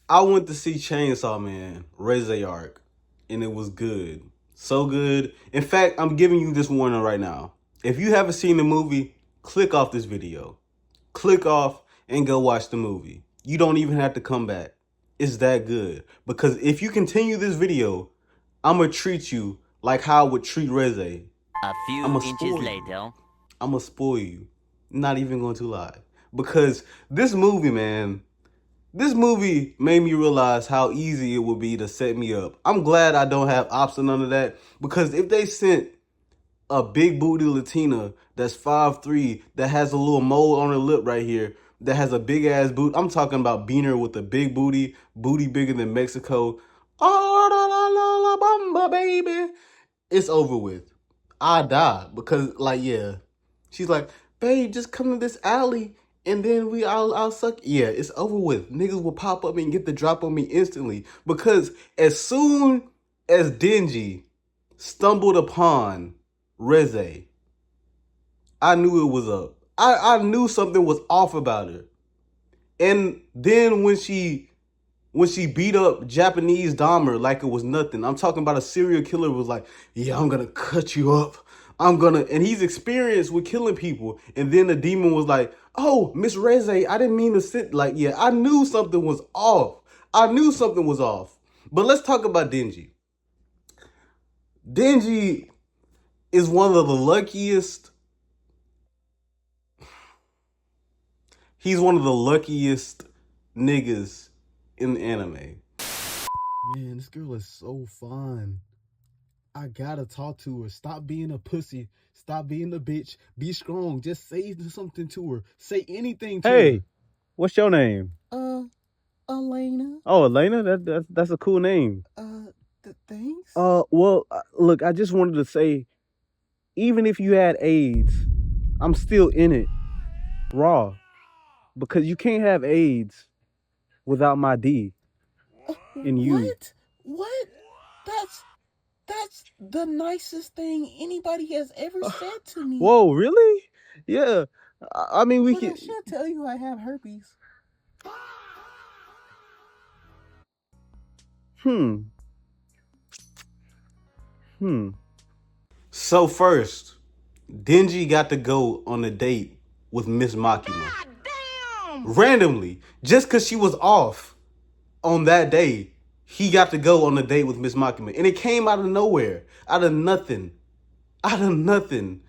I went to see Chainsaw Man, Reze Arc, and it was good. So good. In fact, I'm giving you this warning right now. If you haven't seen the movie, click off this video. Click off and go watch the movie. You don't even have to come back. It's that good. Because if you continue this video, I'm going to treat you like how I would treat Reze. A I'm few going to inches spoil you. later. I'm going to spoil you. Not even going to lie. Because this movie, man, this movie made me realize how easy it would be to set me up. I'm glad I don't have ops and none of that. Because if they sent a big booty Latina that's 5'3", that has a little mole on her lip right here, that has a big ass boot. I'm talking about Beaner with a big booty, booty bigger than Mexico. Oh, la la la, bamba, baby. It's over with. I die because, like, yeah. She's like, babe, just come to this alley and then I'll suck. Yeah, it's over with. Niggas will pop up and get the drop on me instantly because as soon as Dingy stumbled upon Reze, I knew it was up. I knew something was off about her. And then when she beat up Japanese Dahmer like it was nothing, I'm talking about a serial killer was like, yeah, I'm gonna cut you up. And he's experienced with killing people. And then the demon was like, oh, Miss Reze, I didn't mean to sit. Like, yeah, I knew something was off. I knew something was off. But let's talk about Denji. Denji is one of the luckiest. He's one of the luckiest niggas in the anime. Man, this girl is so fun. I gotta talk to her. Stop being a pussy. Stop being a bitch. Be strong. Just say something to her. Say anything to her. Hey, what's your name? Elena. Oh, Elena. That's a cool name. Thanks. Well, look, I just wanted to say, even if you had AIDS, I'm still in it, raw, because you can't have AIDS without my D in you. What? That's the nicest thing anybody has ever said to me. Whoa, really? Yeah. I mean, we But can. I should tell you I have herpes. Hmm. So first, Denji got to go on a date with Miss Makima. Randomly, just because she was off on that day, he got to go on a date with Miss Makima. And it came out of nowhere, out of nothing. Out of nothing.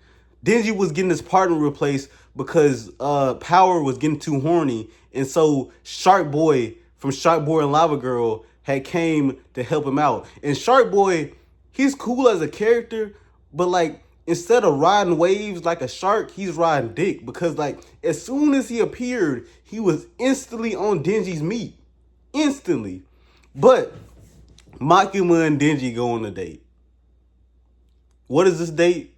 Denji was getting his partner replaced because Power was getting too horny. And so Shark Boy from Shark Boy and Lava Girl had came to help him out. And Shark Boy, he's cool as a character, but like instead of riding waves like a shark, he's riding dick. Because like as soon as he appeared, he was instantly on Denji's meat. Instantly. But Makima and Denji go on a date. What is this date?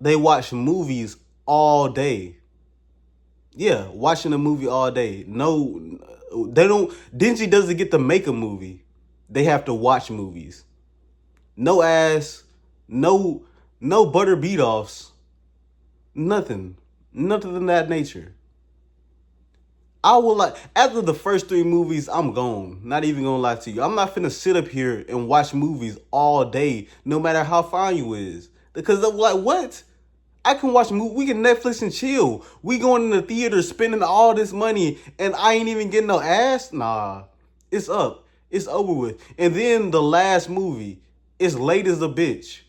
They watch movies all day. Yeah, watching a movie all day. No, they don't. Denji doesn't get to make a movie. They have to watch movies. No ass, no butter beat offs, nothing. Nothing of that nature. I will like after the first 3 movies, I'm gone. Not even gonna lie to you. I'm not finna sit up here and watch movies all day, no matter how fine you is. Because I'm like, what? I can watch movies. We can Netflix and chill. We going in the theater spending all this money and I ain't even getting no ass? Nah. It's up. It's over with. And then the last movie, it's late as a bitch.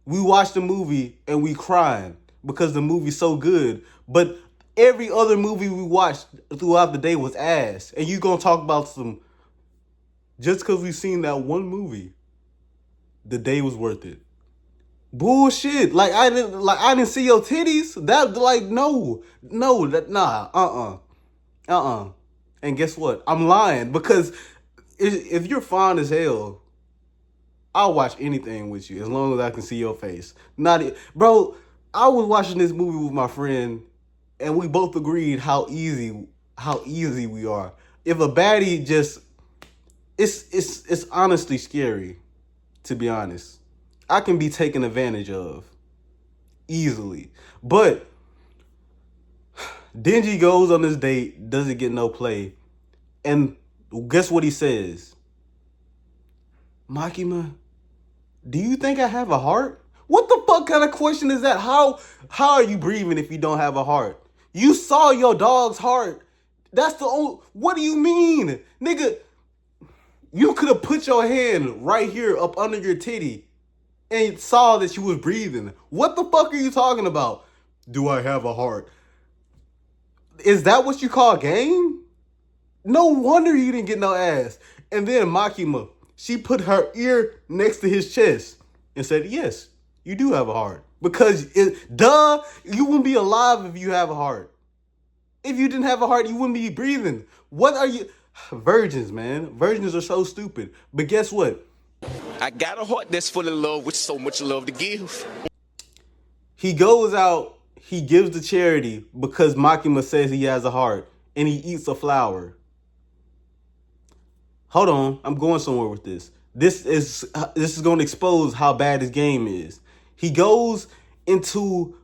We watched the movie and we crying because the movie's so good. But every other movie we watched throughout the day was ass. And you gonna talk about some just because we seen that one movie, the day was worth it. Bullshit. Like I didn't see your titties. That like no. That nah. And guess what? I'm lying because if you're fine as hell, I'll watch anything with you as long as I can see your face. Bro, I was watching this movie with my friend and we both agreed how easy we are. If a baddie just it's honestly scary, to be honest. I can be taken advantage of easily. But Denji goes on this date, doesn't get no play. And Guess what he says? Makima, do you think I have a heart? What the fuck kind of question is that? How are you breathing if you don't have a heart? You saw your dog's heart. That's the only. What do you mean, nigga? You could have put your hand right here up under your titty and saw that you was breathing. What the fuck are you talking about? Do I have a heart? Is that what you call game? No wonder you didn't get no ass. And then Makima, she put her ear next to his chest and said, yes, you do have a heart. Because, you wouldn't be alive if you have a heart. If you didn't have a heart, you wouldn't be breathing. What are you? Virgins, man. Virgins are so stupid. But guess what? I got a heart that's full of love with so much love to give. He goes out, he gives to charity because Makima says he has a heart, and he eats a flower. Hold on, I'm going somewhere with this. This is going to expose how bad his game is. He goes into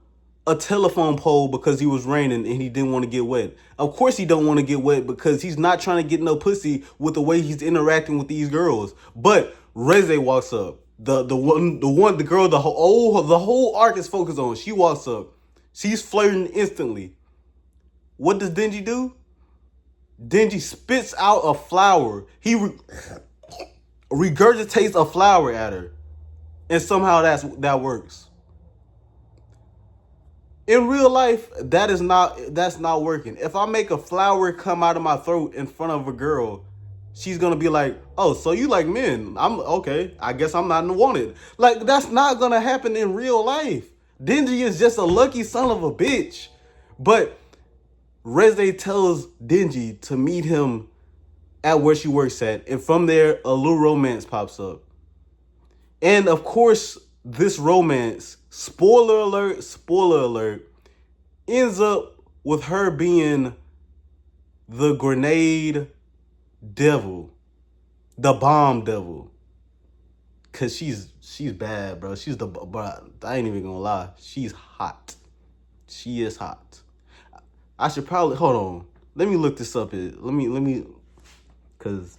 a telephone pole because he was raining and he didn't want to get wet. Of course he don't want to get wet because he's not trying to get no pussy with the way he's interacting with these girls. But Reze walks up. The girl the whole arc is focused on. She walks up. She's flirting instantly. What does Denji do? Denji spits out a flower. He regurgitates a flower at her. And somehow that works. In real life, that's not working. If I make a flower come out of my throat in front of a girl, she's gonna be like, oh, so you like men. I'm okay. I guess I'm not wanted. Like, that's not gonna happen in real life. Denji is just a lucky son of a bitch. But Reze tells Denji to meet him at where she works at. And from there, a little romance pops up. And of course, this romance, spoiler alert, ends up with her being the grenade devil, the bomb devil. Cause she's bad, bro. Bro, I ain't even gonna lie. She's hot. She is hot. I should probably, hold on. Let me look this up. Cause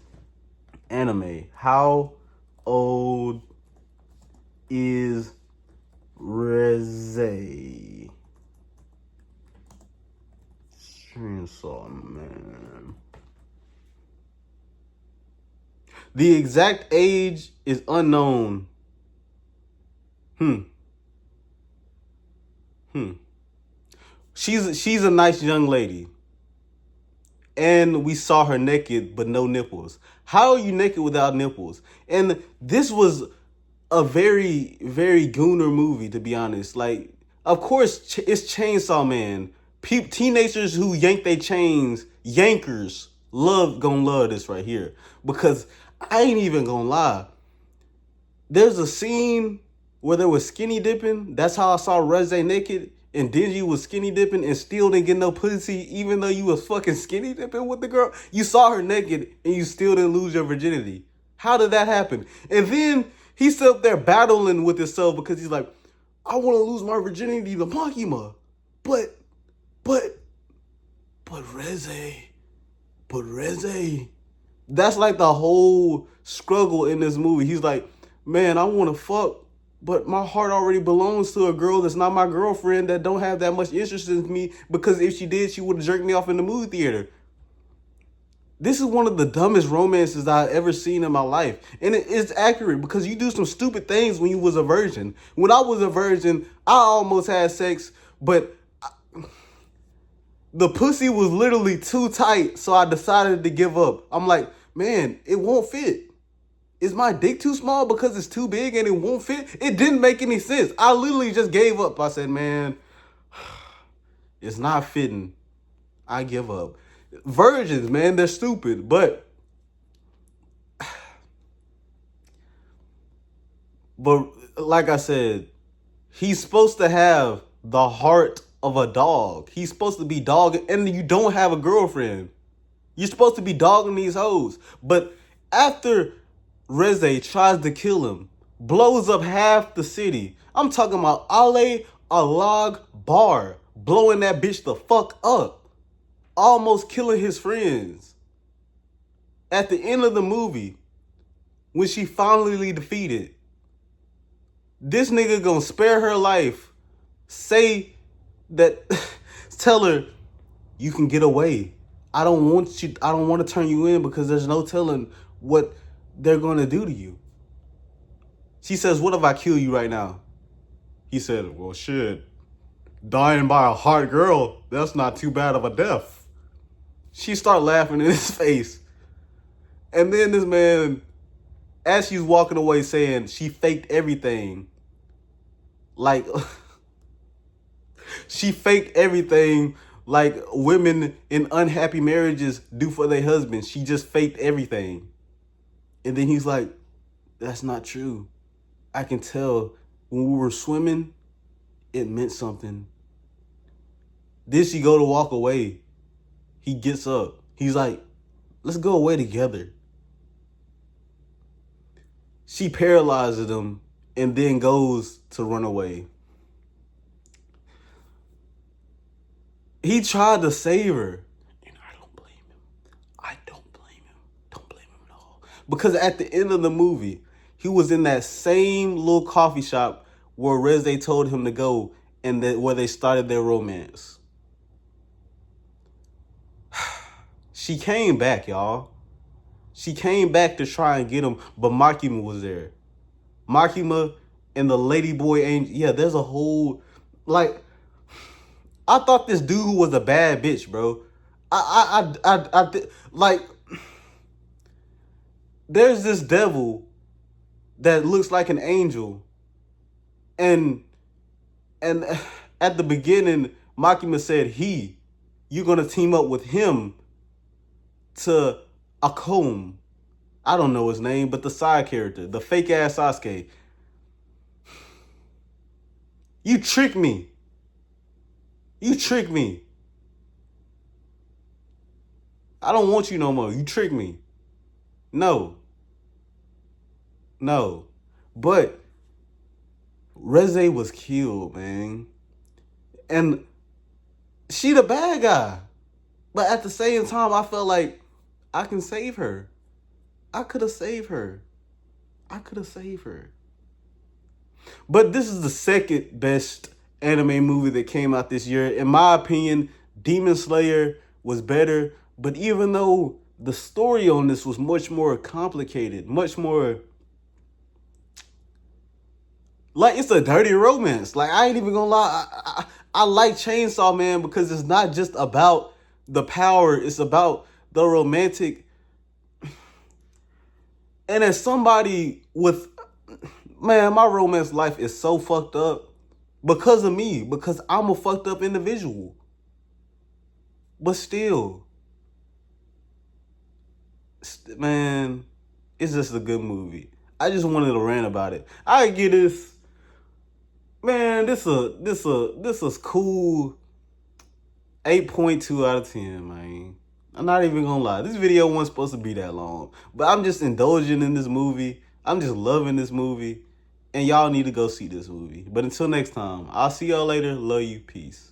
anime. How old is Reze? Chainsaw Man. The exact age is unknown. She's a nice young lady. And we saw her naked, but no nipples. How are you naked without nipples? And this was a very, very gooner movie, to be honest. Like, of course, it's Chainsaw Man. Teenagers who yank their chains, yankers, gonna love this right here. Because I ain't even gonna lie. There's a scene where there was skinny dipping. That's how I saw Reze naked. And Denji was skinny dipping and still didn't get no pussy, even though you was fucking skinny dipping with the girl. You saw her naked and you still didn't lose your virginity. How did that happen? And then he's up there battling with himself because he's like, I want to lose my virginity to Makima. But Reze. That's like the whole struggle in this movie. He's like, man, I want to fuck, but my heart already belongs to a girl that's not my girlfriend, that don't have that much interest in me, because if she did, she would have jerked me off in the movie theater. This is one of the dumbest romances I've ever seen in my life. And it's accurate because you do some stupid things when you was a virgin. When I was a virgin, I almost had sex, but the pussy was literally too tight, so I decided to give up. I'm like, man, it won't fit. Is my dick too small because it's too big and it won't fit? It didn't make any sense. I literally just gave up. I said, man, it's not fitting. I give up. Virgins, man, they're stupid. But like I said, he's supposed to have the heart of a dog. He's supposed to be dogging, and you don't have a girlfriend. You're supposed to be dogging these hoes. But after Reze tries to kill him, blows up half the city. I'm talking about Ale Alag Bar, blowing that bitch the fuck up, almost killing his friends. at the end of the movie, when she finally defeated, this nigga gonna spare her life, say that, tell her, you can get away. I don't want to turn you in because there's no telling what they're gonna do to you. She says, what if I kill you right now? He said, well, shit, dying by a hot girl, that's not too bad of a death. She started laughing in his face. And then this man, as she's walking away, saying she faked everything. Like, she faked everything like women in unhappy marriages do for their husbands. She just faked everything. And then he's like, that's not true. I can tell when we were swimming, it meant something. Then she go to walk away. He gets up. He's like, let's go away together. She paralyzes him and then goes to run away. He tried to save her. And I don't blame him. I don't blame him. Don't blame him at all. Because at the end of the movie, he was in that same little coffee shop where Reze told him to go and where they started their romance. She came back, y'all. She came back to try and get him, but Makima was there. Makima and the Ladyboy Angel. Yeah, there's a whole, like, I thought this dude was a bad bitch, bro. Like, there's this devil that looks like an angel, and at the beginning, Makima said, you're gonna team up with him to Akome. I don't know his name, but the side character, the fake ass Sasuke. You tricked me. You tricked me. I don't want you no more. You tricked me. No. But Reze was killed, man. And she the bad guy. But at the same time, I felt like I can save her. I could have saved her. But this is the second best anime movie that came out this year. In my opinion, Demon Slayer was better. But even though the story on this was much more complicated, much more, like, it's a dirty romance. Like, I ain't even gonna lie. I like Chainsaw Man because it's not just about the power. It's about the romantic. And as somebody with, man, my romance life is so fucked up because of me. Because I'm a fucked up individual. But still, man, it's just a good movie. I just wanted to rant about it. I give this, man, this is cool 8.2 out of 10, man. I'm not even gonna lie. This video wasn't supposed to be that long. But I'm just indulging in this movie. I'm just loving this movie. And y'all need to go see this movie. But until next time, I'll see y'all later. Love you. Peace.